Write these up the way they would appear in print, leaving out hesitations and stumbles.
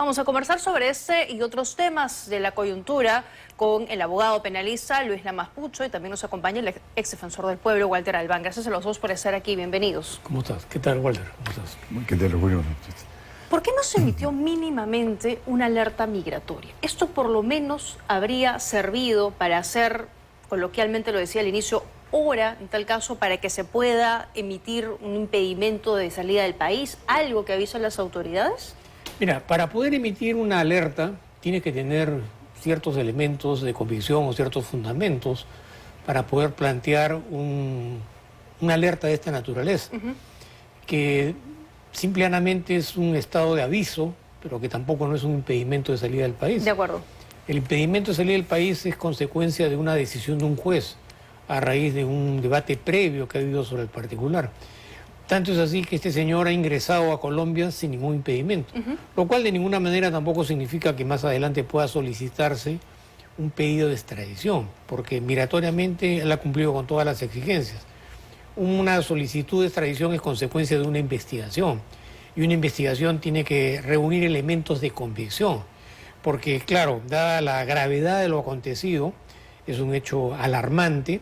Vamos a conversar sobre este y otros temas de la coyuntura con el abogado penalista Luis Lamas Pucho, y también nos acompaña el ex defensor del pueblo, Walter Albán. Gracias a los dos por estar aquí. Bienvenidos. ¿Cómo estás? ¿Qué tal, Walter? ¿Cómo estás? ¿Qué tal, Julio? ¿Por qué no se emitió mínimamente una alerta migratoria? Esto por lo menos habría servido para hacer, coloquialmente lo decía al inicio, hora, en tal caso, para que se pueda emitir un impedimento de salida del país, algo que avisen las autoridades. Mira, para poder emitir una alerta tiene que tener ciertos elementos de convicción o ciertos fundamentos para poder plantear una alerta de esta naturaleza, que simplemente es un estado de aviso, pero que tampoco no es un impedimento de salida del país. De acuerdo. El impedimento de salida del país es consecuencia de una decisión de un juez a raíz de un debate previo que ha habido sobre el particular. Tanto es así que este señor ha ingresado a Colombia sin ningún impedimento, lo cual de ninguna manera tampoco significa que más adelante pueda solicitarse un pedido de extradición, porque migratoriamente él ha cumplido con todas las exigencias. Una solicitud de extradición es consecuencia de una investigación, y una investigación tiene que reunir elementos de convicción, porque claro, dada la gravedad de lo acontecido, es un hecho alarmante,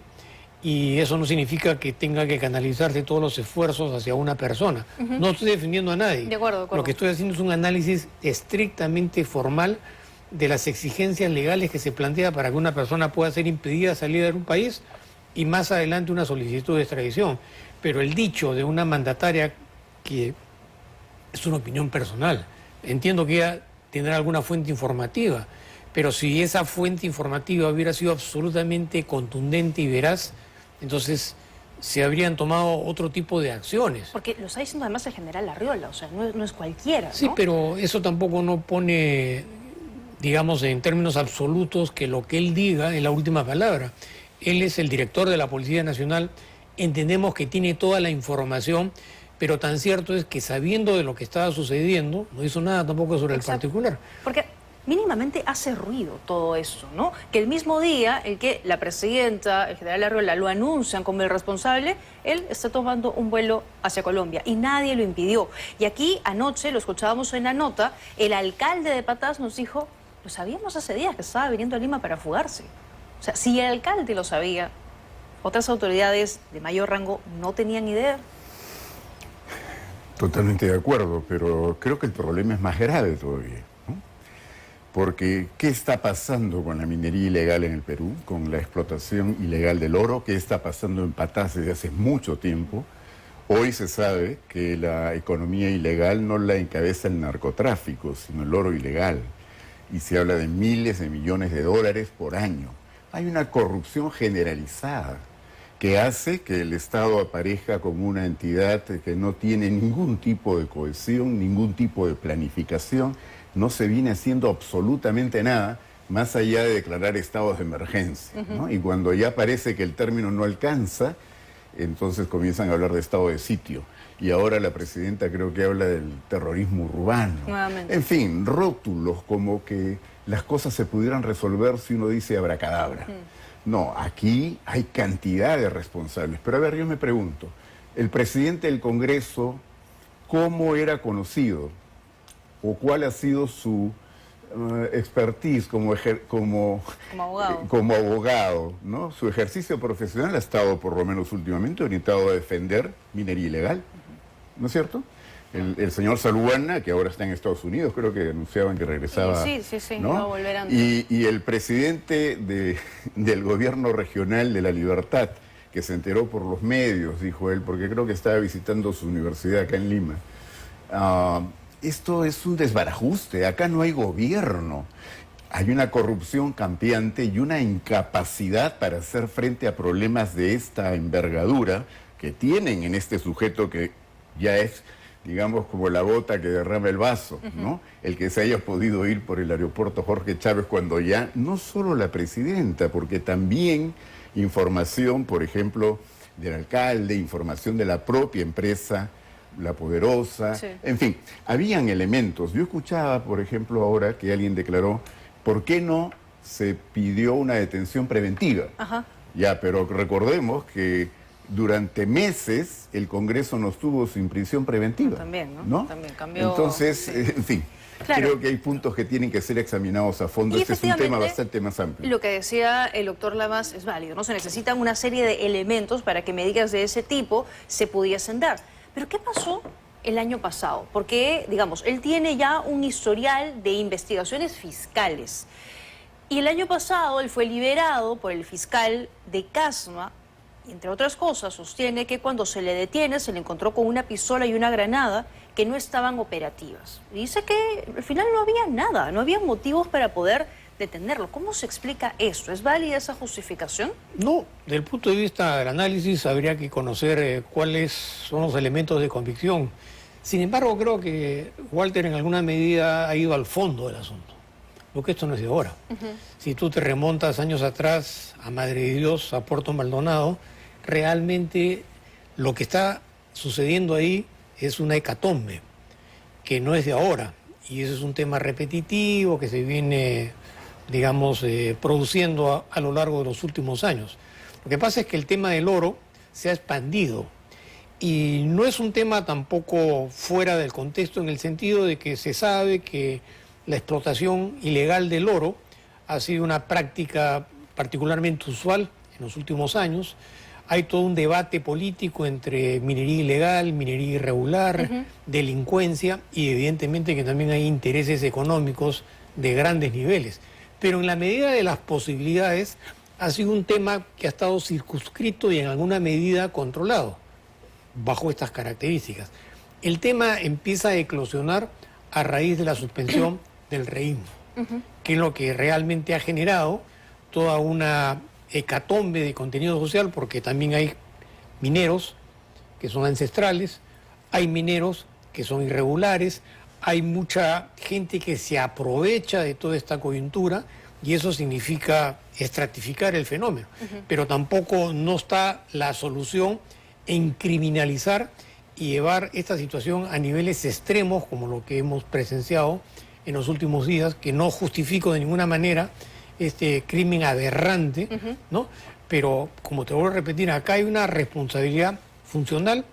y eso no significa que tenga que canalizarse todos los esfuerzos hacia una persona. No estoy defendiendo a nadie. De acuerdo, de acuerdo. Lo que estoy haciendo es un análisis estrictamente formal de las exigencias legales que se plantea para que una persona pueda ser impedida de salir de un país y más adelante una solicitud de extradición. Pero el dicho de una mandataria, que es una opinión personal, entiendo que ella tendrá alguna fuente informativa, pero si esa fuente informativa hubiera sido absolutamente contundente y veraz, entonces se habrían tomado otro tipo de acciones. Porque lo está diciendo además el general Arriola, o sea, no es cualquiera, ¿no? Sí, pero eso tampoco no pone, digamos, en términos absolutos que lo que él diga es la última palabra. Él es el director de la Policía Nacional, entendemos que tiene toda la información, pero tan cierto es que sabiendo de lo que estaba sucediendo, no hizo nada tampoco sobre el particular. Porque mínimamente hace ruido todo eso, ¿no? Que el mismo día en que la presidenta, el general Arriola, lo anuncian como el responsable, él está tomando un vuelo hacia Colombia y nadie lo impidió. Y aquí anoche, lo escuchábamos en la nota, el alcalde de Patás nos dijo, lo sabíamos hace días que estaba viniendo a Lima para fugarse. O sea, si el alcalde lo sabía, otras autoridades de mayor rango no tenían idea. Totalmente de acuerdo, pero creo que el problema es más grave todavía, ¿no? Porque, ¿qué está pasando con la minería ilegal en el Perú? Con la explotación ilegal del oro. ¿Qué está pasando en Patás desde hace mucho tiempo? Hoy se sabe que la economía ilegal no la encabeza el narcotráfico, sino el oro ilegal. Y se habla de miles de millones de dólares por año. Hay una corrupción generalizada que hace que el Estado aparezca como una entidad que no tiene ningún tipo de cohesión, ningún tipo de planificación. No se viene haciendo absolutamente nada más allá de declarar estados de emergencia, ¿no? Y cuando ya parece que el término no alcanza, entonces comienzan a hablar de estado de sitio. Y ahora la presidenta creo que habla del terrorismo urbano. Nuevamente. En fin, rótulos como que las cosas se pudieran resolver si uno dice abracadabra. No, aquí hay cantidad de responsables. Pero a ver, yo me pregunto, el presidente del Congreso, ¿cómo era conocido? ¿O cuál ha sido su expertise como abogado, ¿no? Su ejercicio profesional ha estado, por lo menos últimamente, orientado a defender minería ilegal, ¿no es cierto? El señor Saluana, que ahora está en Estados Unidos, creo que anunciaban que regresaba. Sí, ¿no? va a volver antes. Y el presidente del gobierno regional de La Libertad, que se enteró por los medios, dijo él, porque creo que estaba visitando su universidad acá en Lima. Esto es un desbarajuste, acá no hay gobierno. Hay una corrupción campeante y una incapacidad para hacer frente a problemas de esta envergadura que tienen en este sujeto que ya es, digamos, como la gota que derrama el vaso, ¿no? El que se haya podido ir por el aeropuerto Jorge Chávez cuando ya, no solo la presidenta, porque también información, por ejemplo, del alcalde, información de la propia empresa, La Poderosa, sí. En fin, habían elementos. Yo escuchaba, por ejemplo, ahora que alguien declaró, ¿por qué no se pidió una detención preventiva? Ya, pero recordemos que durante meses el Congreso no estuvo sin prisión preventiva. También, ¿no? ¿no? También cambió. Entonces, sí. En fin, Claro. Creo que hay puntos que tienen que ser examinados a fondo. Y Este es un tema efectivamente, bastante más amplio. Lo que decía el doctor Lamas es válido, ¿no? Se necesitan una serie de elementos para que medidas de ese tipo se pudiesen dar. Pero ¿qué pasó el año pasado? Porque, digamos, él tiene ya un historial de investigaciones fiscales. Y el año pasado él fue liberado por el fiscal de Casma, y entre otras cosas sostiene que cuando se le detiene se le encontró con una pistola y una granada que no estaban operativas. Y dice que al final no había nada, no había motivos para poder detenerlo. ¿Cómo se explica eso? ¿Es válida esa justificación? No, desde el punto de vista del análisis habría que conocer cuáles son los elementos de convicción. Sin embargo, creo que Walter en alguna medida ha ido al fondo del asunto, porque esto no es de ahora. Si tú te remontas años atrás a Madre de Dios, a Puerto Maldonado, realmente lo que está sucediendo ahí es una hecatombe, que no es de ahora, y eso es un tema repetitivo que se viene, digamos, produciendo a lo largo de los últimos años. Lo que pasa es que el tema del oro se ha expandido, y no es un tema tampoco fuera del contexto en el sentido de que se sabe que la explotación ilegal del oro ha sido una práctica particularmente usual en los últimos años. Hay todo un debate político entre minería ilegal, minería irregular, delincuencia, y evidentemente que también hay intereses económicos de grandes niveles. Pero en la medida de las posibilidades ha sido un tema que ha estado circunscrito y en alguna medida controlado bajo estas características. El tema empieza a eclosionar a raíz de la suspensión del REINFO, que es lo que realmente ha generado toda una hecatombe de contenido social, porque también hay mineros que son ancestrales, hay mineros que son irregulares, hay mucha gente que se aprovecha de toda esta coyuntura, y eso significa estratificar el fenómeno. Pero tampoco no está la solución en criminalizar y llevar esta situación a niveles extremos como lo que hemos presenciado en los últimos días, que no justifico de ninguna manera este crimen aberrante, ¿no? Pero, como te vuelvo a repetir, acá hay una responsabilidad funcional,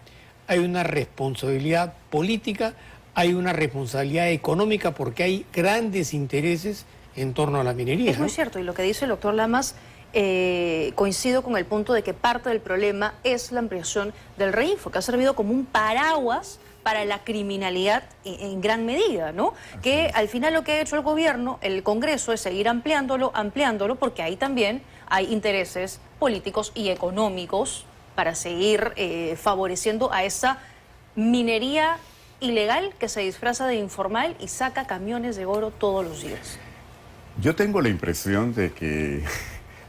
hay una responsabilidad política, hay una responsabilidad económica, porque hay grandes intereses en torno a la minería. Es muy cierto, y lo que dice el doctor Lamas, coincido con el punto de que parte del problema es la ampliación del REINFO, que ha servido como un paraguas para la criminalidad en gran medida, ¿no? Que al final lo que ha hecho el gobierno, el Congreso, es seguir ampliándolo, porque ahí también hay intereses políticos y económicos para seguir favoreciendo a esa minería ilegal que se disfraza de informal y saca camiones de oro todos los días. Yo tengo la impresión de que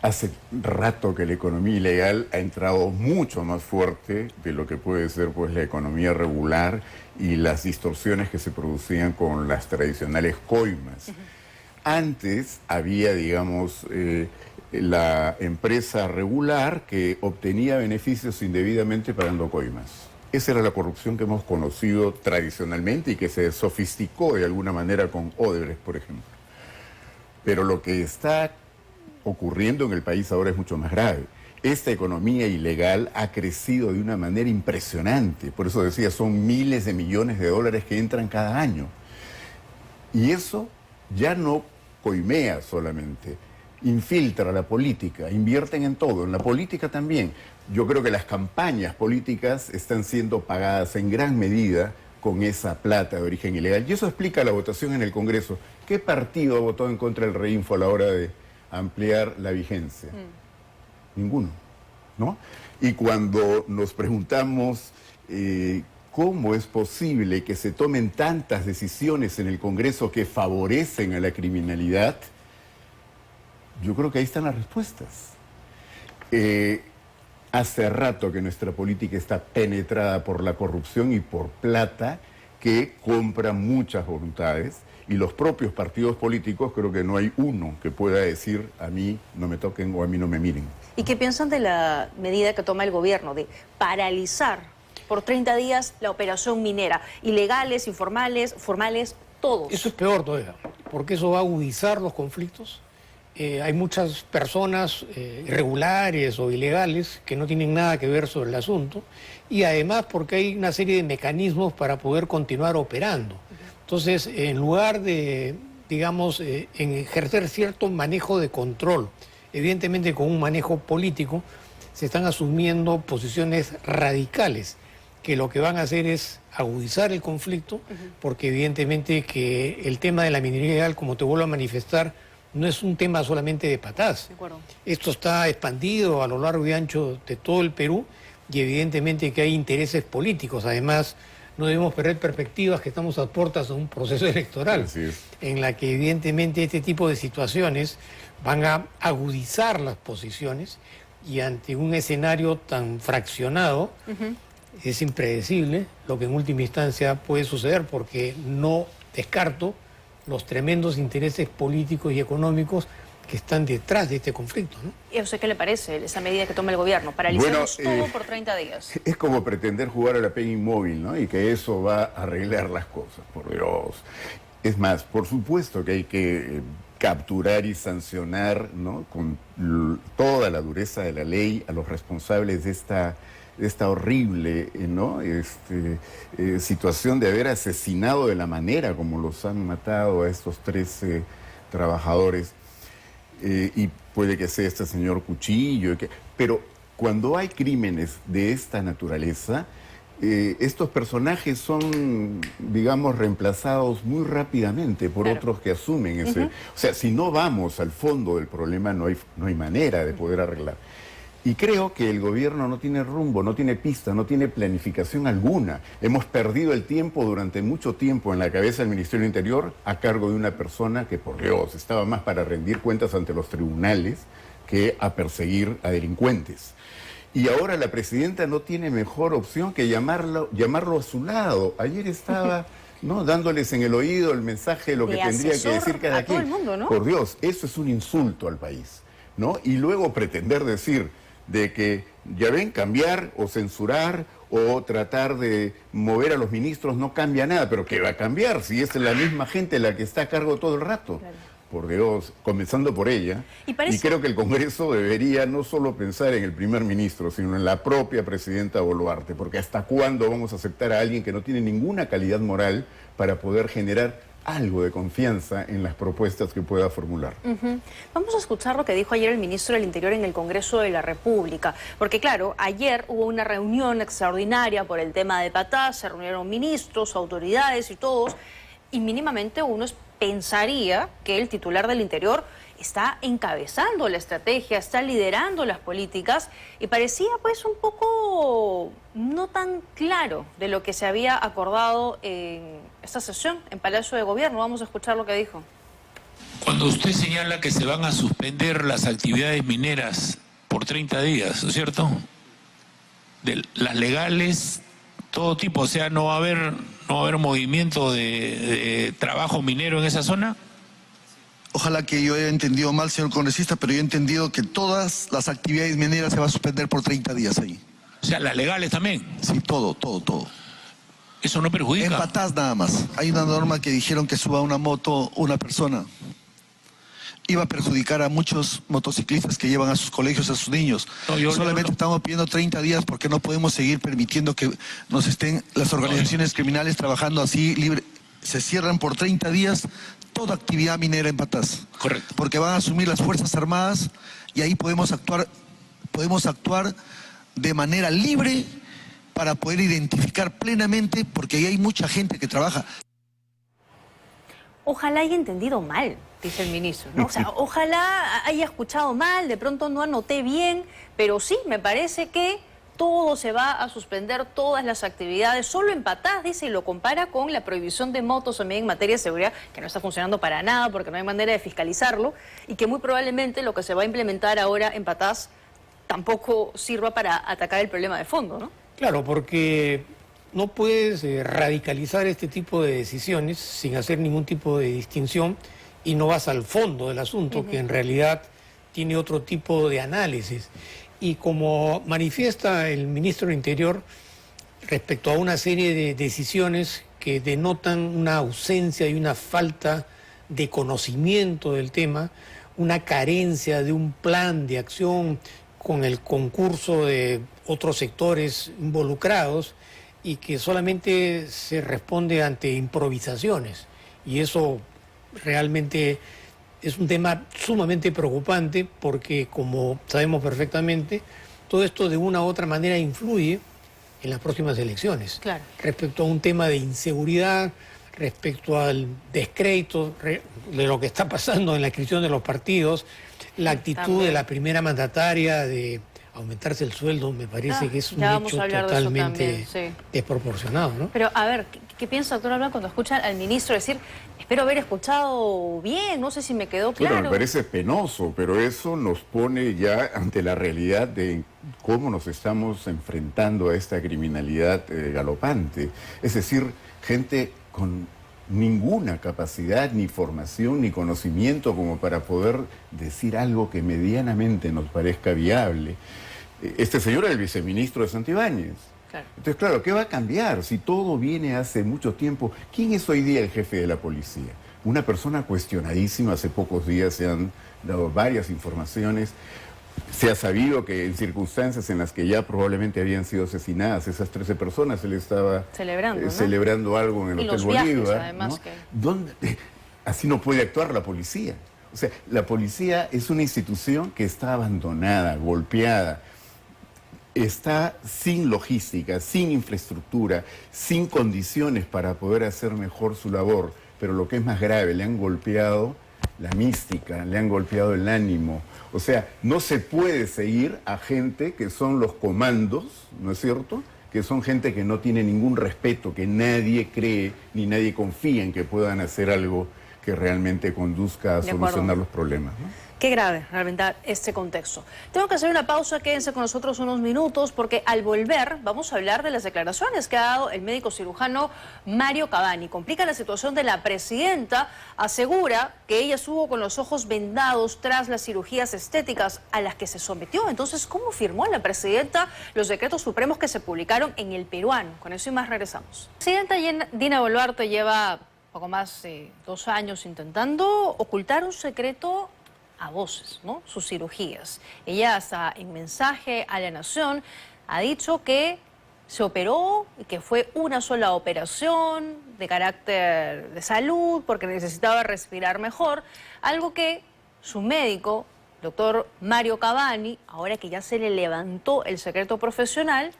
hace rato que la economía ilegal ha entrado mucho más fuerte de lo que puede ser pues la economía regular y las distorsiones que se producían con las tradicionales coimas. Antes había, digamos, la empresa regular que obtenía beneficios indebidamente pagando coimas. Esa era la corrupción que hemos conocido tradicionalmente y que se sofisticó de alguna manera con Odebrecht, por ejemplo. Pero lo que está ocurriendo en el país ahora es mucho más grave. Esta economía ilegal ha crecido de una manera impresionante. Por eso decía, son miles de millones de dólares que entran cada año. Y eso ya no coimea solamente, infiltra la política, invierten en todo, en la política también. Yo creo que las campañas políticas están siendo pagadas en gran medida con esa plata de origen ilegal. Y eso explica la votación en el Congreso. ¿Qué partido votó en contra del REINFO a la hora de ampliar la vigencia? Ninguno, ¿no? Y cuando nos preguntamos cómo es posible que se tomen tantas decisiones en el Congreso que favorecen a la criminalidad, yo creo que ahí están las respuestas. Hace rato que nuestra política está penetrada por la corrupción y por plata que compra muchas voluntades, y los propios partidos políticos, creo que no hay uno que pueda decir a mí no me toquen o a mí no me miren. ¿Y qué piensan de la medida que toma el gobierno de paralizar por 30 días la operación minera? Ilegales, informales, formales, todos. Eso es peor todavía, porque eso va a agudizar los conflictos. Hay muchas personas irregulares o ilegales que no tienen nada que ver sobre el asunto, y además porque hay una serie de mecanismos para poder continuar operando. Entonces, en lugar de, digamos, en ejercer cierto manejo de control, evidentemente con un manejo político, se están asumiendo posiciones radicales que lo que van a hacer es agudizar el conflicto, porque evidentemente que el tema de la minería ilegal, como te vuelvo a manifestar, no es un tema solamente de Patás. De acuerdo. Esto está expandido a lo largo y ancho de todo el Perú y evidentemente que hay intereses políticos. Además, no debemos perder perspectivas que estamos a puertas de un proceso electoral en la que evidentemente este tipo de situaciones van a agudizar las posiciones y ante un escenario tan fraccionado es impredecible lo que en última instancia puede suceder, porque no descarto los tremendos intereses políticos y económicos que están detrás de este conflicto, ¿no? ¿Y a usted qué le parece esa medida que toma el gobierno? Paralizamos todo por 30 días. Es como pretender jugar a la pega inmóvil, ¿no? Y que eso va a arreglar las cosas, por Dios. Es más, por supuesto que hay que capturar y sancionar, ¿no?, con toda la dureza de la ley a los responsables de esta horrible, ¿no?, situación de haber asesinado de la manera como los han matado a estos 13 trabajadores. Y puede que sea este señor Cuchillo, pero cuando hay crímenes de esta naturaleza, estos personajes son, digamos, reemplazados muy rápidamente por otros que asumen ese... O sea, si no vamos al fondo del problema, no hay manera de poder arreglar. Y creo que el gobierno no tiene rumbo, no tiene pista, no tiene planificación alguna. Hemos perdido el tiempo durante mucho tiempo en la cabeza del Ministerio del Interior a cargo de una persona que, por Dios, estaba más para rendir cuentas ante los tribunales que a perseguir a delincuentes. Y ahora la presidenta no tiene mejor opción que llamarlo a su lado. Ayer estaba, ¿no?, dándoles en el oído el mensaje de lo que tendría que decir cada quien. Todo el mundo, ¿no? Por Dios, eso es un insulto al país, ¿no? Y luego pretender decir de que, ya ven, cambiar o censurar o tratar de mover a los ministros no cambia nada, pero ¿qué va a cambiar si es la misma gente la que está a cargo todo el rato? Claro. Por Dios, comenzando por ella. Y creo que el Congreso debería no solo pensar en el primer ministro, sino en la propia presidenta Boluarte, porque ¿hasta cuándo vamos a aceptar a alguien que no tiene ninguna calidad moral para poder generar algo de confianza en las propuestas que pueda formular? Vamos a escuchar lo que dijo ayer el ministro del Interior en el Congreso de la República, porque claro, ayer hubo una reunión extraordinaria por el tema de Patás, se reunieron ministros, autoridades y todos, y mínimamente uno pensaría que el titular del Interior está encabezando la estrategia, está liderando las políticas, y parecía pues un poco no tan claro de lo que se había acordado en esta sesión en Palacio de Gobierno. Vamos a escuchar lo que dijo. Cuando usted señala que se van a suspender las actividades mineras por 30 días, ¿no es cierto? De las legales, todo tipo, o sea, no va a haber movimiento de trabajo minero en esa zona. Ojalá que yo haya entendido mal, señor congresista, pero yo he entendido que todas las actividades mineras se van a suspender por 30 días ahí. O sea, las legales también. Sí, todo. Eso no perjudica. En Patás nada más. Hay una norma que dijeron que suba una moto una persona. Iba a perjudicar a muchos motociclistas que llevan a sus colegios a sus niños. Solamente estamos pidiendo 30 días porque no podemos seguir permitiendo que nos estén las organizaciones criminales trabajando así libre. Se cierran por 30 días toda actividad minera en Patás. Correcto. Porque van a asumir las Fuerzas Armadas y ahí podemos actuar de manera libre para poder identificar plenamente, porque ahí hay mucha gente que trabaja. Ojalá haya entendido mal, dice el ministro, ¿no? O sea, ojalá haya escuchado mal, de pronto no anoté bien, pero sí, me parece que todo se va a suspender, todas las actividades, solo en Patás, dice, y lo compara con la prohibición de motos también en materia de seguridad, que no está funcionando para nada porque no hay manera de fiscalizarlo, y que muy probablemente lo que se va a implementar ahora en Patás tampoco sirva para atacar el problema de fondo, ¿no? Claro, porque no puedes radicalizar este tipo de decisiones sin hacer ningún tipo de distinción y no vas al fondo del asunto, que en realidad tiene otro tipo de análisis. Y como manifiesta el ministro del Interior respecto a una serie de decisiones que denotan una ausencia y una falta de conocimiento del tema, una carencia de un plan de acción con el concurso de otros sectores involucrados y que solamente se responde ante improvisaciones. Y eso realmente es un tema sumamente preocupante porque, como sabemos perfectamente, todo esto de una u otra manera influye en las próximas elecciones. Claro. Respecto a un tema de inseguridad, respecto al descrédito de lo que está pasando en la inscripción de los partidos, la actitud También de la primera mandataria de aumentarse el sueldo, me parece que es un hecho totalmente desproporcionado, ¿no? Pero, a ver, ¿qué piensa el doctor Blanco cuando escucha al ministro decir, espero haber escuchado bien, no sé si me quedó claro? Bueno, me parece penoso, pero eso nos pone ya ante la realidad de cómo nos estamos enfrentando a esta criminalidad galopante. Es decir, gente con ninguna capacidad, ni formación, ni conocimiento como para poder decir algo que medianamente nos parezca viable. Este señor era el viceministro de Santibáñez. Claro. Entonces, claro, ¿qué va a cambiar si todo viene hace mucho tiempo? ¿Quién es hoy día el jefe de la policía? Una persona cuestionadísima. Hace pocos días se han dado varias informaciones. Se ha sabido que en circunstancias en las que ya probablemente habían sido asesinadas esas 13 personas, él estaba celebrando algo en el Hotel Bolívar. Además, ¿no? Así no puede actuar la policía. O sea, la policía es una institución que está abandonada, golpeada, está sin logística, sin infraestructura, sin condiciones para poder hacer mejor su labor. Pero lo que es más grave, le han golpeado la mística, le han golpeado el ánimo. O sea, no se puede seguir a gente que son los comandos, ¿no es cierto?, que son gente que no tiene ningún respeto, que nadie cree ni nadie confía en que puedan hacer algo que realmente conduzca a solucionar los problemas, ¿no? Qué grave realmente este contexto. Tengo que hacer una pausa, quédense con nosotros unos minutos porque al volver vamos a hablar de las declaraciones que ha dado el médico cirujano Mario Cavani. Complica la situación de la presidenta, asegura que ella estuvo con los ojos vendados tras las cirugías estéticas a las que se sometió. Entonces, ¿cómo firmó la presidenta los decretos supremos que se publicaron en El Peruano? Con eso y más regresamos. La presidenta Dina Boluarte lleva poco más de 2 años intentando ocultar un secreto a voces, ¿no? Sus cirugías. Ella hasta en mensaje a la Nación ha dicho que se operó y que fue una sola operación de carácter de salud porque necesitaba respirar mejor, algo que su médico, doctor Mario Cavani, ahora que ya se le levantó el secreto profesional,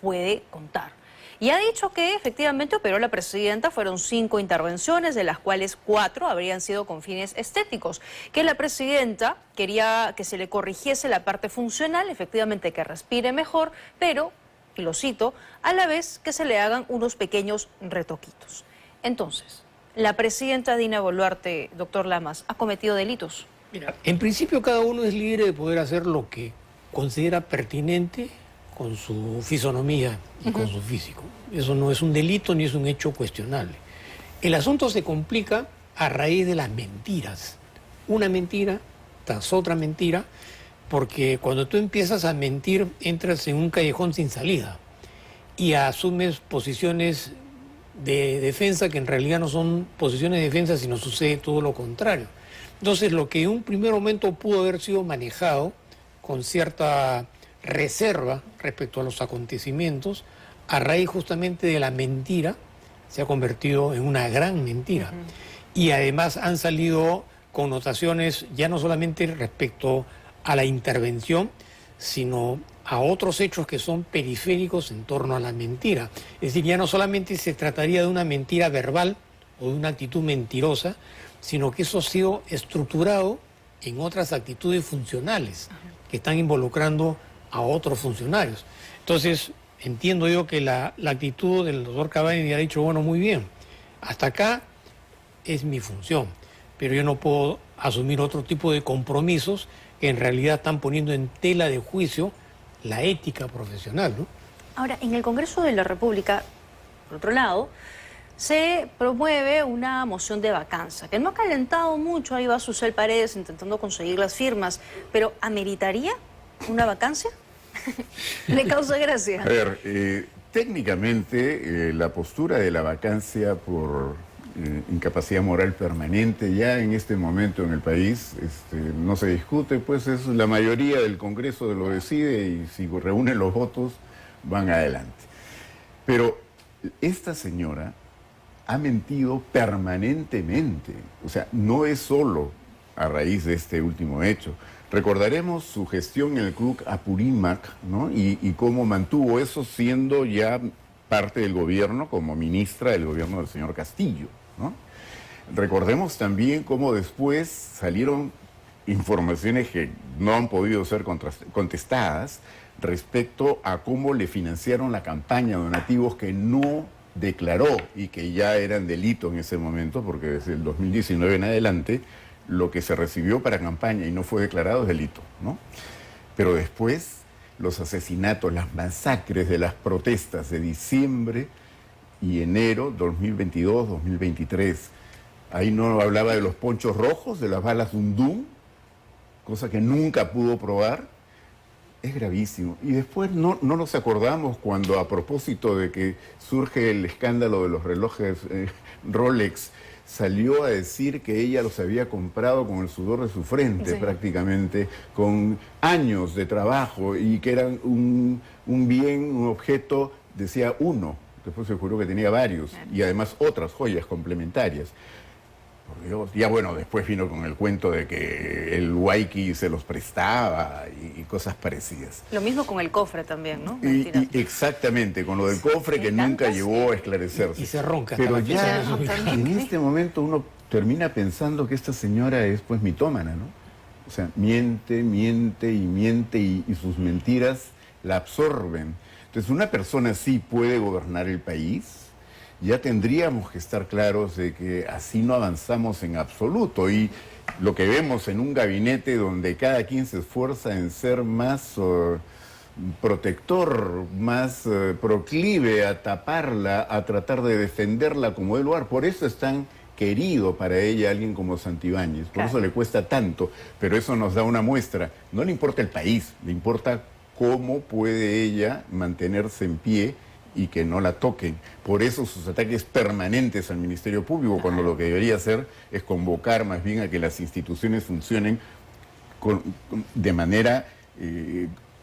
puede contar. Y ha dicho que efectivamente operó la presidenta, fueron 5 intervenciones, de las cuales 4 habrían sido con fines estéticos, que la presidenta quería que se le corrigiese la parte funcional, efectivamente que respire mejor, pero, y lo cito, a la vez que se le hagan unos pequeños retoquitos. Entonces, ¿la presidenta Dina Boluarte, doctor Lamas, ha cometido delitos? Mira, en principio cada uno es libre de poder hacer lo que considera pertinente con su fisonomía y con su físico. Eso no es un delito ni es un hecho cuestionable. El asunto se complica a raíz de las mentiras. Una mentira tras otra mentira, porque cuando tú empiezas a mentir entras en un callejón sin salida y asumes posiciones de defensa que en realidad no son posiciones de defensa, sino sucede todo lo contrario. Entonces, lo que en un primer momento pudo haber sido manejado con cierta reserva respecto a los acontecimientos, a raíz justamente de la mentira, se ha convertido en una gran mentira. Y además han salido connotaciones ya no solamente respecto a la intervención, sino a otros hechos que son periféricos en torno a la mentira. Es decir, ya no solamente se trataría de una mentira verbal o de una actitud mentirosa, sino que eso ha sido estructurado en otras actitudes funcionales que están involucrando a otros funcionarios. Entonces, entiendo yo que la actitud del doctor Cavani ha dicho, bueno, muy bien, hasta acá es mi función, pero yo no puedo asumir otro tipo de compromisos que en realidad están poniendo en tela de juicio la ética profesional, ¿no? Ahora, en el Congreso de la República, por otro lado, se promueve una moción de vacancia, que no ha calentado mucho, ahí va Susel Paredes intentando conseguir las firmas, pero ¿ameritaría una vacancia? ¿Le causa gracia? A ver, técnicamente la postura de la vacancia por incapacidad moral permanente ya en este momento en el país no se discute, pues es la mayoría del Congreso lo decide y si reúnen los votos van adelante. Pero esta señora ha mentido permanentemente. O sea, no es solo a raíz de este último hecho. Recordaremos su gestión en el Club Apurímac, ¿no? Y cómo mantuvo eso siendo ya parte del gobierno, como ministra del gobierno del señor Castillo, ¿no? Recordemos también cómo después salieron informaciones que no han podido ser contestadas respecto a cómo le financiaron la campaña, donativos que no declaró y que ya eran delito en ese momento, porque desde el 2019 en adelante lo que se recibió para campaña y no fue declarado es delito, ¿no? Pero después los asesinatos, las masacres de las protestas de diciembre y enero 2022, 2023, ahí no hablaba de los ponchos rojos, de las balas Dundum, cosa que nunca pudo probar. Es gravísimo. Y después no nos acordamos cuando, a propósito de que surge el escándalo de los relojes Rolex, salió a decir que ella los había comprado con el sudor de su frente, sí, prácticamente, con años de trabajo, y que eran un bien, un objeto, decía uno, después se juró que tenía varios, y además otras joyas complementarias. Por Dios. Ya bueno, después vino con el cuento de que el Waiki se los prestaba y cosas parecidas. Lo mismo con el cofre también, ¿no? Y exactamente, con lo del cofre que nunca llegó a esclarecerse. Y se ronca. Pero ya en este momento uno termina pensando que esta señora es pues mitómana, ¿no? O sea, miente, miente y miente y sus mentiras la absorben. Entonces, una persona así puede gobernar el país. Ya tendríamos que estar claros de que así no avanzamos en absoluto, y lo que vemos en un gabinete donde cada quien se esfuerza en ser más protector, más proclive a taparla, a tratar de defenderla como el lugar. Por eso es tan querido para ella alguien como Santibáñez, por eso le cuesta tanto, pero eso nos da una muestra. No le importa el país, le importa cómo puede ella mantenerse en pie y que no la toquen. Por eso sus ataques permanentes al Ministerio Público, cuando lo que debería hacer es convocar más bien a que las instituciones funcionen de manera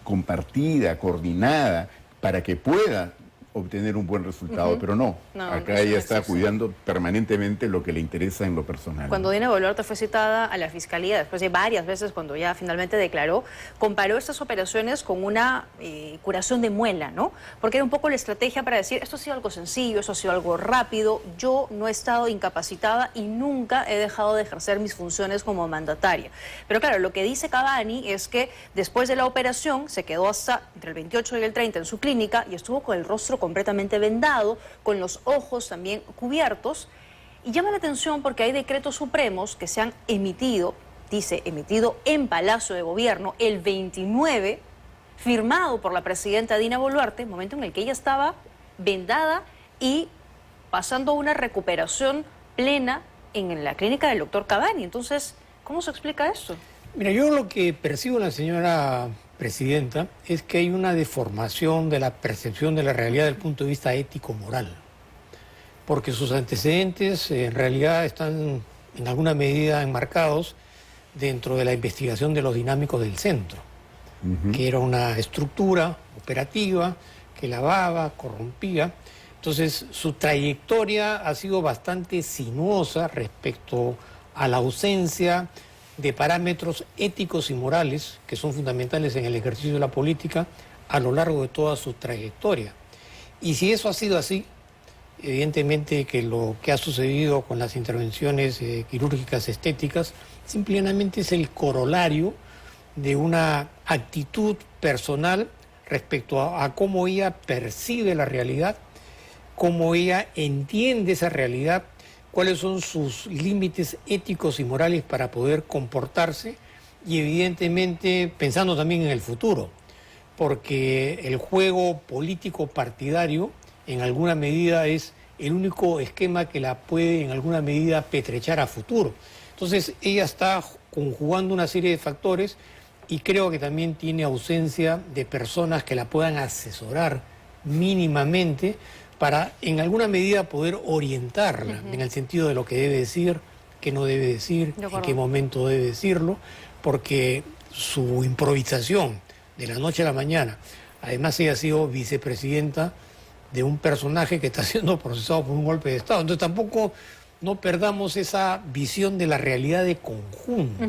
compartida, coordinada, para que pueda obtener un buen resultado, pero no, acá ella está cuidando permanentemente lo que le interesa en lo personal. Cuando Dina Boluarte fue citada a la Fiscalía, después de varias veces cuando ya finalmente declaró, comparó estas operaciones con una curación de muela, ¿no? Porque era un poco la estrategia para decir, esto ha sido algo sencillo, esto ha sido algo rápido, yo no he estado incapacitada y nunca he dejado de ejercer mis funciones como mandataria. Pero claro, lo que dice Cavani es que después de la operación se quedó hasta entre el 28 y el 30 en su clínica y estuvo con el rostro completamente vendado, con los ojos también cubiertos, y llama la atención porque hay decretos supremos que se han emitido, dice, emitido en Palacio de Gobierno el 29, firmado por la presidenta Dina Boluarte, momento en el que ella estaba vendada y pasando una recuperación plena en la clínica del doctor Cavani. Entonces, ¿cómo se explica eso? Mira, yo lo que percibo en la señora presidenta es que hay una deformación de la percepción de la realidad desde el punto de vista ético-moral, porque sus antecedentes en realidad están en alguna medida enmarcados dentro de la investigación de los dinámicos del centro, que era una estructura operativa que lavaba, corrompía. Entonces su trayectoria ha sido bastante sinuosa respecto a la ausencia de parámetros éticos y morales que son fundamentales en el ejercicio de la política a lo largo de toda su trayectoria. Y si eso ha sido así, evidentemente que lo que ha sucedido con las intervenciones quirúrgicas estéticas simplemente es el corolario de una actitud personal respecto a cómo ella percibe la realidad, cómo ella entiende esa realidad, cuáles son sus límites éticos y morales para poder comportarse, y evidentemente pensando también en el futuro, porque el juego político partidario en alguna medida es el único esquema que la puede en alguna medida petrechar a futuro. Entonces ella está conjugando una serie de factores y creo que también tiene ausencia de personas que la puedan asesorar mínimamente para en alguna medida poder orientarla en el sentido de lo que debe decir, qué no debe decir, en qué momento debe decirlo, porque su improvisación de la noche a la mañana, además ella ha sido vicepresidenta de un personaje que está siendo procesado por un golpe de Estado. Entonces tampoco no perdamos esa visión de la realidad de conjunto,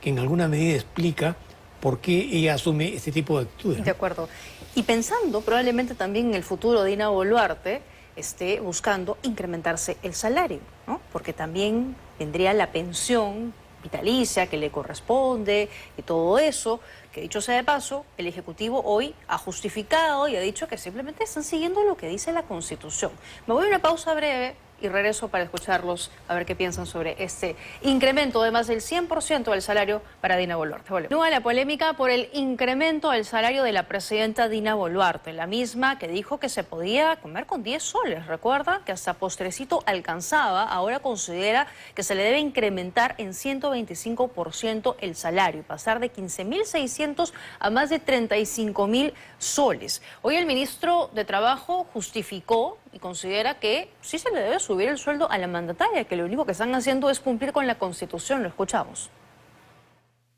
que en alguna medida explica por qué ella asume este tipo de actitudes, ¿no? De acuerdo. Y pensando probablemente también en el futuro de Dina Boluarte, esté buscando incrementarse el salario, ¿no? Porque también vendría la pensión vitalicia que le corresponde y todo eso, que dicho sea de paso, el Ejecutivo hoy ha justificado y ha dicho que simplemente están siguiendo lo que dice la Constitución. Me voy a una pausa breve y regreso para escucharlos a ver qué piensan sobre este incremento de más del 100% del salario para Dina Boluarte. Continúa la polémica por el incremento del salario de la presidenta Dina Boluarte, la misma que dijo que se podía comer con 10 soles. Recuerda que hasta postrecito alcanzaba, ahora considera que se le debe incrementar en 125% el salario, pasar de 15.600 a más de 35.000 soles. Hoy el ministro de Trabajo justificó y considera que sí se le debe subir el sueldo a la mandataria, que lo único que están haciendo es cumplir con la Constitución. Lo escuchamos.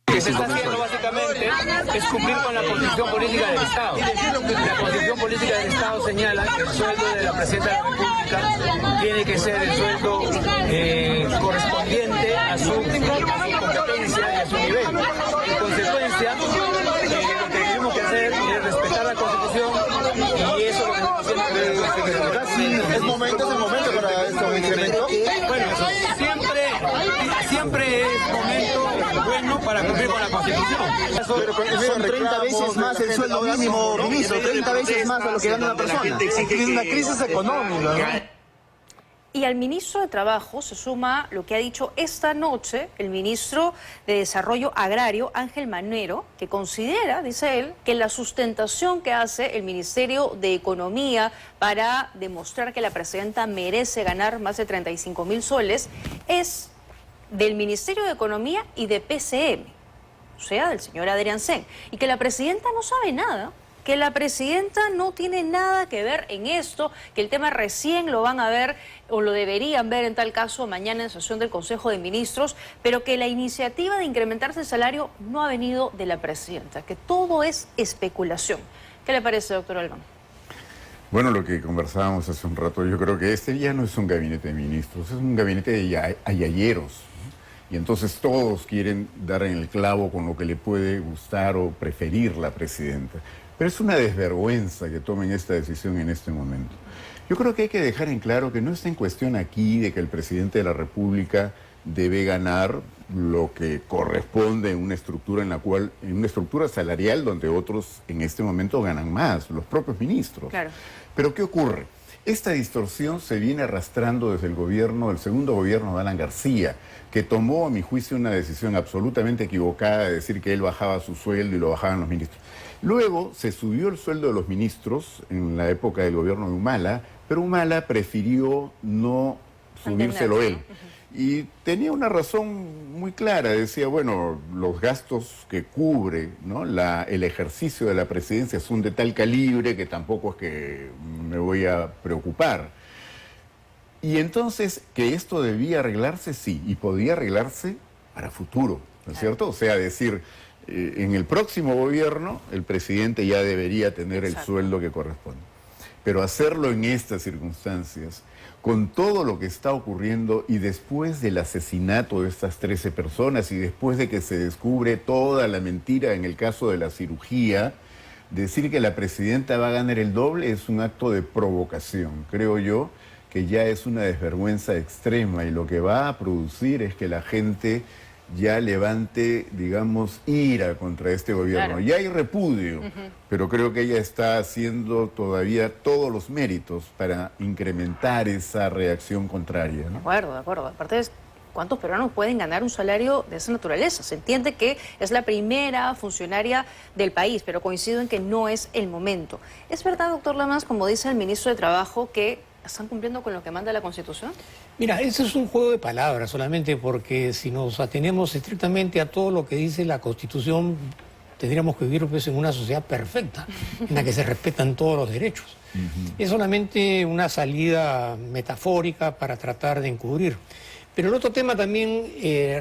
Lo que se está haciendo básicamente es cumplir con la Constitución Política del Estado. La Constitución Política del Estado señala que el sueldo de la Presidenta de la República tiene que ser el sueldo correspondiente a su competencia y a su nivel. En consecuencia, lo que tenemos que hacer es respetar la Constitución y eso es lo que estamos haciendo. ¿Es el momento para esto incremento? Bueno, siempre es momento bueno para cumplir con la Constitución. Son 30 veces más el sueldo mínimo, ministro, 30 veces más de lo que gana una persona. Es una crisis económica, ¿no? Y al ministro de Trabajo se suma lo que ha dicho esta noche el ministro de Desarrollo Agrario, Ángel Manero, que considera, dice él, que la sustentación que hace el Ministerio de Economía para demostrar que la presidenta merece ganar más de 35.000 soles es del Ministerio de Economía y de PCM, o sea, del señor Adrián Sen, y que la presidenta no sabe nada, que la presidenta no tiene nada que ver en esto, que el tema recién lo van a ver o lo deberían ver en tal caso mañana en sesión del Consejo de Ministros, pero que la iniciativa de incrementarse el salario no ha venido de la presidenta, que todo es especulación. ¿Qué le parece, doctor Albán? Bueno, lo que conversábamos hace un rato, yo creo que este ya no es un gabinete de ministros, es un gabinete de ayayeros. Y entonces todos quieren dar en el clavo con lo que le puede gustar o preferir la presidenta. Pero es una desvergüenza que tomen esta decisión en este momento. Yo creo que hay que dejar en claro que no está en cuestión aquí de que el presidente de la República debe ganar lo que corresponde en una estructura en una estructura salarial donde otros en este momento ganan más, los propios ministros. Claro. Pero ¿qué ocurre? Esta distorsión se viene arrastrando desde el segundo gobierno de Alan García, que tomó, a mi juicio, una decisión absolutamente equivocada de decir que él bajaba su sueldo y lo bajaban los ministros. Luego se subió el sueldo de los ministros en la época del gobierno de Humala, pero Humala prefirió no subírselo él. Y tenía una razón muy clara, decía, bueno, los gastos que cubre, ¿no?, el ejercicio de la presidencia son de tal calibre que tampoco es que me voy a preocupar. Y entonces, que esto debía arreglarse, sí, y podía arreglarse para futuro, ¿no es cierto? O sea, decir, en el próximo gobierno el presidente ya debería tener el sueldo que corresponde. Pero hacerlo en estas circunstancias, con todo lo que está ocurriendo y después del asesinato de estas 13 personas y después de que se descubre toda la mentira en el caso de la cirugía, decir que la presidenta va a ganar el doble es un acto de provocación, creo yo, que ya es una desvergüenza extrema y lo que va a producir es que la gente ya levante, digamos, ira contra este gobierno. Claro. Ya hay repudio, pero creo que ella está haciendo todavía todos los méritos para incrementar esa reacción contraria, ¿no? De acuerdo. Aparte es, ¿cuántos peruanos pueden ganar un salario de esa naturaleza? Se entiende que es la primera funcionaria del país, pero coincido en que no es el momento. ¿Es verdad, doctor Lamas, como dice el ministro de Trabajo, que están cumpliendo con lo que manda la Constitución? Mira, eso es un juego de palabras solamente, porque si nos atenemos estrictamente a todo lo que dice la Constitución, tendríamos que vivir pues en una sociedad perfecta, en la que se respetan todos los derechos. Es solamente una salida metafórica para tratar de encubrir. Pero el otro tema también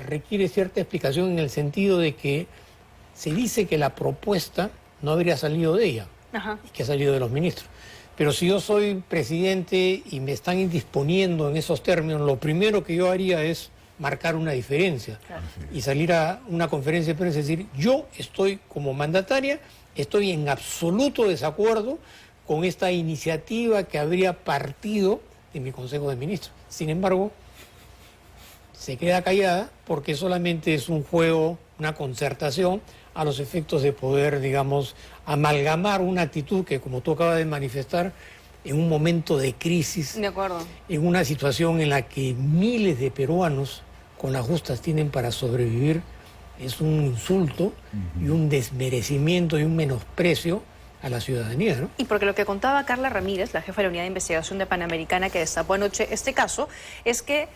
requiere cierta explicación en el sentido de que se dice que la propuesta no habría salido de ella, y que ha salido de los ministros. Pero si yo soy presidente y me están indisponiendo en esos términos, lo primero que yo haría es marcar una diferencia y salir a una conferencia de prensa y decir, yo estoy como mandataria, estoy en absoluto desacuerdo con esta iniciativa que habría partido de mi Consejo de Ministros. Sin embargo, se queda callada porque solamente es un juego, una concertación a los efectos de poder, digamos, amalgamar una actitud que, como tú acabas de manifestar, en un momento de crisis, de acuerdo, en una situación en la que miles de peruanos con las justas tienen para sobrevivir, es un insulto y un desmerecimiento y un menosprecio a la ciudadanía, ¿no? Y porque lo que contaba Carla Ramírez, la jefa de la Unidad de Investigación de Panamericana que destapó anoche este caso, es que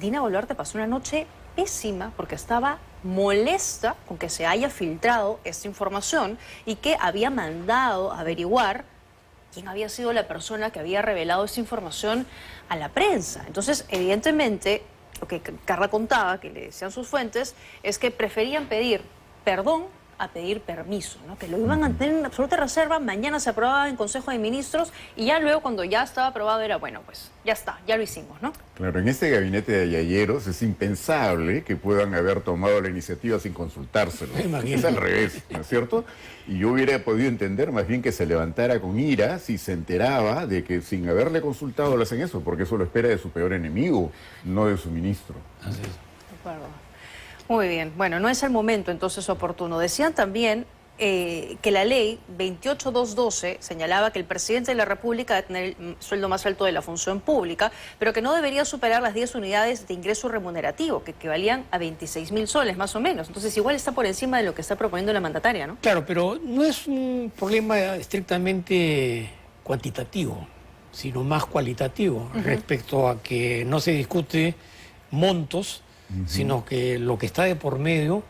Dina Boluarte pasó una noche pésima porque estaba molesta con que se haya filtrado esta información y que había mandado averiguar quién había sido la persona que había revelado esta información a la prensa. Entonces, evidentemente, lo que Carla contaba, que le decían sus fuentes, es que preferían pedir perdón a pedir permiso, ¿no? Que lo iban a tener en absoluta reserva, mañana se aprobaba en Consejo de Ministros y ya luego cuando ya estaba aprobado era, bueno, pues ya está, ya lo hicimos, ¿no? Claro, en este gabinete de ayayeros es impensable que puedan haber tomado la iniciativa sin consultárselo. Es al revés, ¿no es cierto? Y yo hubiera podido entender más bien que se levantara con ira si se enteraba de que sin haberle consultado lo hacen eso, porque eso lo espera de su peor enemigo, no de su ministro. Así es. De acuerdo. Muy bien, bueno, no es el momento entonces oportuno. Decían también que la ley 28212 señalaba que el presidente de la República debe tener el sueldo más alto de la función pública, pero que no debería superar las 10 unidades de ingreso remunerativo, que equivalían a 26.000 soles más o menos. Entonces igual está por encima de lo que está proponiendo la mandataria, ¿no? Claro, pero no es un problema estrictamente cuantitativo, sino más cualitativo, respecto a que no se discute montos, sino que lo que está de por medio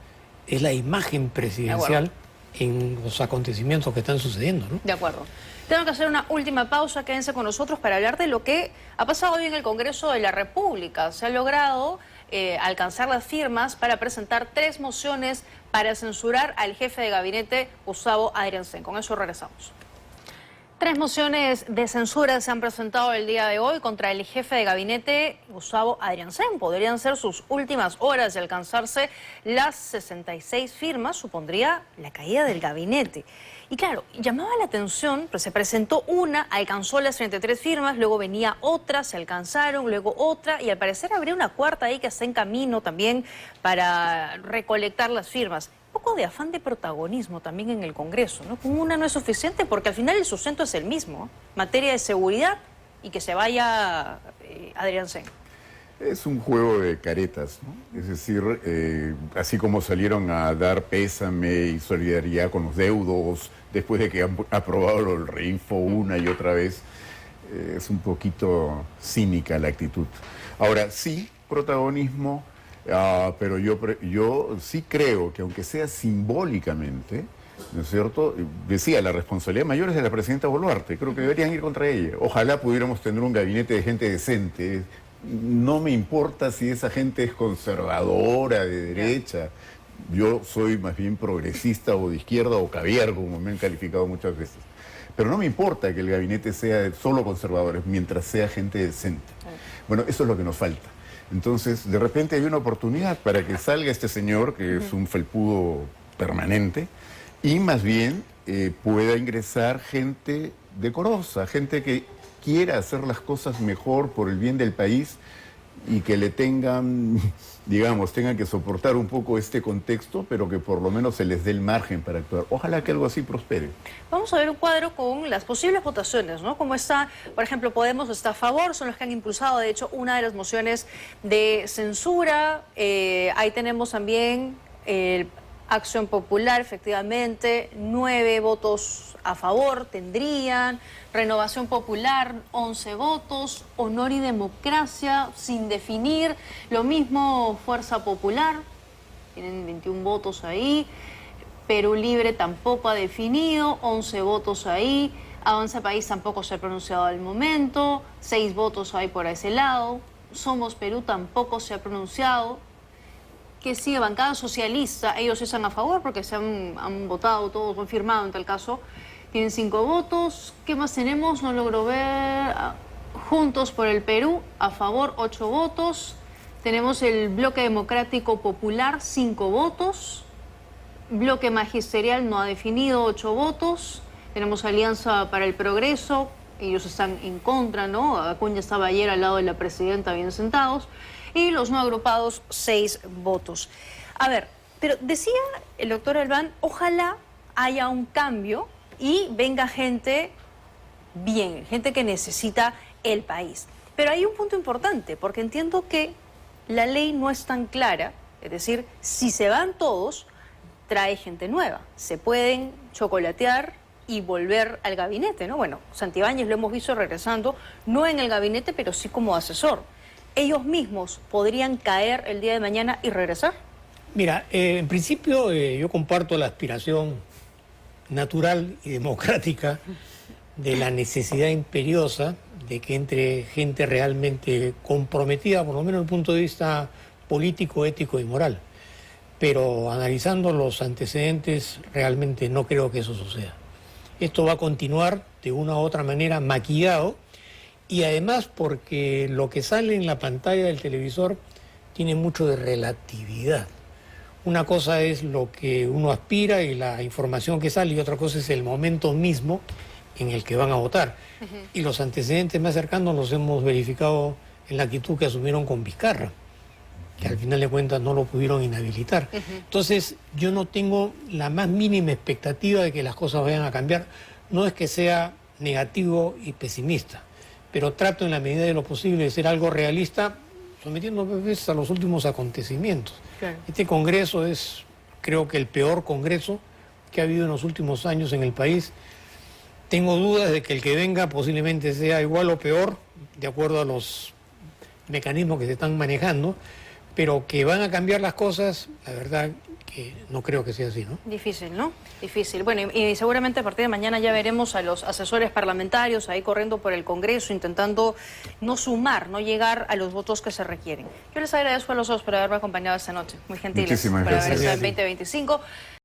es la imagen presidencial en los acontecimientos que están sucediendo, ¿no? De acuerdo. Tengo que hacer una última pausa, quédense con nosotros para hablar de lo que ha pasado hoy en el Congreso de la República. Se ha logrado alcanzar las firmas para presentar 3 mociones para censurar al jefe de gabinete, Gustavo Adrianzen. Con eso regresamos. 3 mociones de censura se han presentado el día de hoy contra el jefe de gabinete, Gustavo Adrianzen. Podrían ser sus últimas horas de alcanzarse las 66 firmas, supondría la caída del gabinete. Y claro, llamaba la atención, pues se presentó una, alcanzó las 33 firmas, luego venía otra, se alcanzaron, luego otra, y al parecer habría una cuarta ahí que está en camino también para recolectar las firmas. Un poco de afán de protagonismo también en el Congreso, ¿no? Con una no es suficiente porque al final el sustento es el mismo, materia de seguridad y que se vaya Adrianzen. Es un juego de caretas, ¿no? Es decir, así como salieron a dar pésame y solidaridad con los deudos después de que han aprobado el REINFO una y otra vez, es un poquito cínica la actitud. Ahora, sí, protagonismo. Pero yo sí creo que aunque sea simbólicamente, ¿no es cierto? Decía, la responsabilidad mayor es de la presidenta Boluarte, creo que deberían ir contra ella. Ojalá pudiéramos tener un gabinete de gente decente. No me importa si esa gente es conservadora, de derecha. Yo soy más bien progresista o de izquierda o caviar, como me han calificado muchas veces. Pero no me importa que el gabinete sea de solo conservadores, mientras sea gente decente. Bueno, eso es lo que nos falta. Entonces, de repente hay una oportunidad para que salga este señor, que es un felpudo permanente, y más bien pueda ingresar gente decorosa, gente que quiera hacer las cosas mejor por el bien del país y que le tengan, digamos, tengan que soportar un poco este contexto, pero que por lo menos se les dé el margen para actuar. Ojalá que algo así prospere. Vamos a ver un cuadro con las posibles votaciones, ¿no? Como está, por ejemplo, Podemos está a favor, son los que han impulsado, de hecho, una de las mociones de censura. Ahí tenemos también Acción Popular, efectivamente, 9 votos a favor tendrían. Renovación Popular, 11 votos. Honor y Democracia, sin definir. Lo mismo Fuerza Popular, tienen 21 votos ahí. Perú Libre tampoco ha definido, 11 votos ahí. Avanza País tampoco se ha pronunciado al momento, 6 votos hay por ese lado. Somos Perú tampoco se ha pronunciado. Que sigue Bancada Socialista, ellos están a favor porque se han votado todos, han firmado en tal caso. Tienen 5 votos. ¿Qué más tenemos? No logro ver. Juntos por el Perú, a favor 8 votos. Tenemos el Bloque Democrático Popular, 5 votos. Bloque Magisterial no ha definido, 8 votos. Tenemos Alianza para el Progreso, ellos están en contra, ¿no? Acuña estaba ayer al lado de la presidenta, bien sentados. Y los no agrupados, 6 votos. A ver, pero decía el doctor Albán, ojalá haya un cambio y venga gente bien, gente que necesita el país. Pero hay un punto importante, porque entiendo que la ley no es tan clara, es decir, si se van todos, trae gente nueva. Se pueden chocolatear y volver al gabinete, ¿no? Bueno, Santibáñez lo hemos visto regresando, no en el gabinete, pero sí como asesor. ¿Ellos mismos podrían caer el día de mañana y regresar? Mira, en principio yo comparto la aspiración natural y democrática de la necesidad imperiosa de que entre gente realmente comprometida, por lo menos desde el punto de vista político, ético y moral. Pero analizando los antecedentes, realmente no creo que eso suceda. Esto va a continuar de una u otra manera maquillado, y además porque lo que sale en la pantalla del televisor tiene mucho de relatividad. Una cosa es lo que uno aspira y la información que sale, y otra cosa es el momento mismo en el que van a votar. Y los antecedentes más cercanos los hemos verificado en la actitud que asumieron con Vizcarra, que al final de cuentas no lo pudieron inhabilitar. Entonces, yo no tengo la más mínima expectativa de que las cosas vayan a cambiar. No es que sea negativo y pesimista, pero trato en la medida de lo posible de ser algo realista, sometiéndome a los últimos acontecimientos. Claro. Este Congreso es, creo que el peor Congreso que ha habido en los últimos años en el país. Tengo dudas de que el que venga posiblemente sea igual o peor, de acuerdo a los mecanismos que se están manejando, pero que van a cambiar las cosas, la verdad que no creo que sea así, ¿no? Difícil, ¿no? Difícil. Bueno, y seguramente a partir de mañana ya veremos a los asesores parlamentarios ahí corriendo por el Congreso, intentando no sumar, no llegar a los votos que se requieren. Yo les agradezco a los dos por haberme acompañado esta noche. Muy gentiles. Muchísimas gracias. Para ver eso en 2025.